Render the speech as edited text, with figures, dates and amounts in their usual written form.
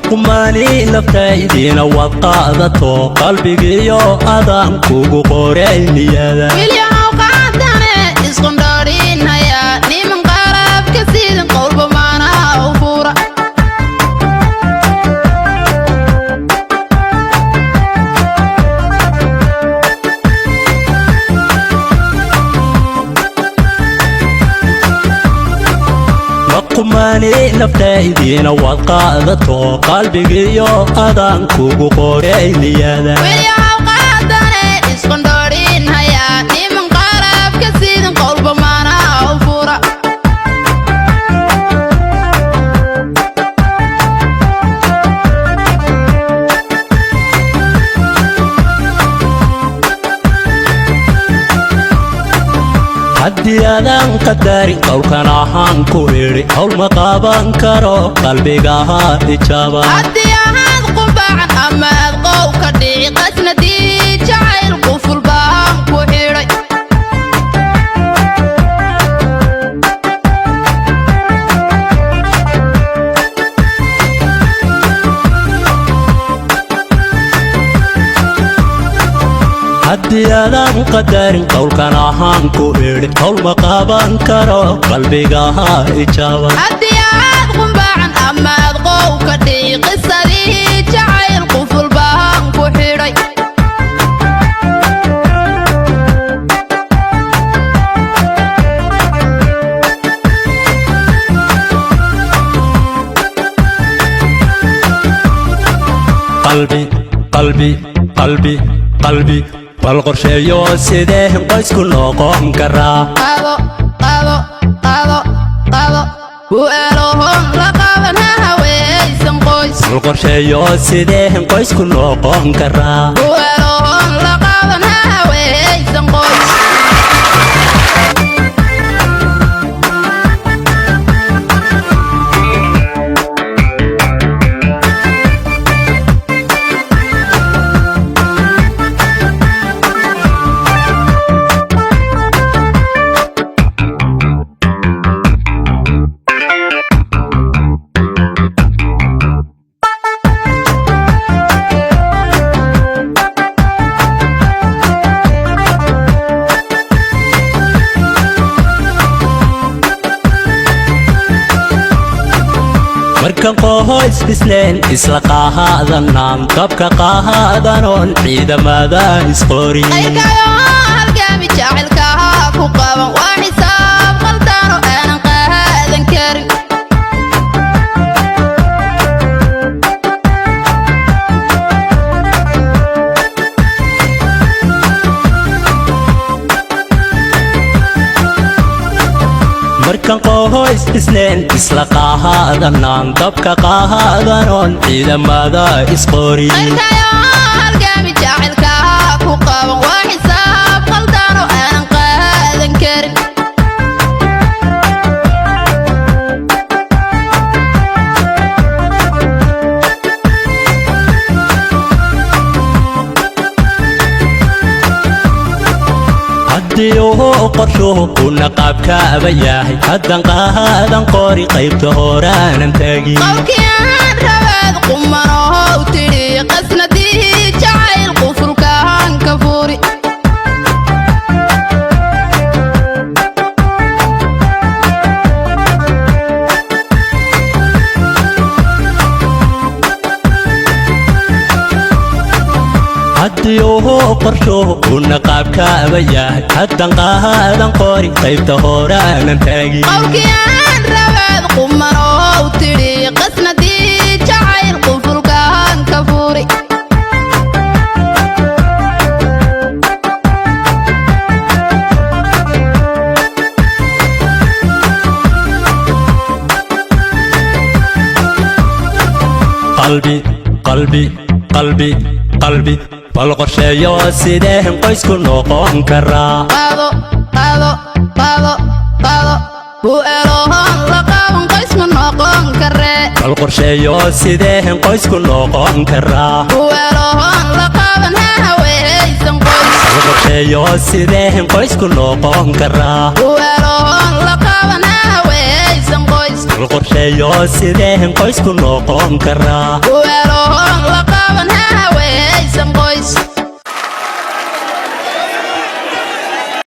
وقماني نفتايدين وقادته قلبي يو أدام كوغو قوريني هذا ويليو قاداني اسكن دارين هيا نيمن قارب كسيد قلب معنا وفورا وقماني نفتايدين وقادته قلبي يو أدام كوغو قوريني هذا ويليو قاداني اسكن دارين هيا نيمن قارب كسيد قلب معنا وفورا haddii aadan qadarin qowlkan ahaan ku idhi hawl ma qaaban karo qalbigaha ijaaba haddii ahaad qubaacan ama aad qow ka dhici qasnadii jacayl quful baan ku xidhay haddii aadan qadarin qowlkan ahaan ku idhi hawl ma qaaban karo qalbigaha ijaaba haddii ahaad qubaacan ama aad qow ka dhici qisadii jacayl quful baan ku xidhay qalbi bal qorsheeyo sidee qoysku noqon karaa qado weelohon la qabana haweysan qoys bal qorsheeyo sidee qoysku noqon karaa weelohon la qabana haweysan qoys markan qoys bisleen isla qaahaadanaan qabka qaahaadanon ciidamada isqorin qayrkayo halgaami jacaylkaha ku qaban waa xisaab qaldano aanan qaadan karin markan qoys bisleen isla qaahaadanaan qabka qaahaadanon ciidamada isqorin qayrkayo halgaami jacaylkaha ku qaban waa xisaab qaldano aanan qaadan karin haddii uu qorshuhu kuna qaabkaaba yahay haddan qaadan qori qaybta horaanan taagin qowlkii aan rabaad qumanow tidhi qasnadii jacayl qufulkaan ka furi haddii uu qorshuhu kuna qaabkaaba yahay haddan qaadan qori qaybta horaanan taagin qowlkii aan rabaad qumanow tidhi qasnadii jacayl qufulkaan ka furi qalbi bal qorsheeyo sidee qoysku noqon karaa qado weelohon la qaban qoys ma noqon karee bal qorsheeyo sidee qoysku noqon karaa weelohon la qaban haweysan qoys bal qorsheeyo sidee qoysku noqon karaa weelohon la qaban haweysan qoys القرشيو سيدين قيس كنو قوم كرا ويلوهم لقابن هاوي سم قيس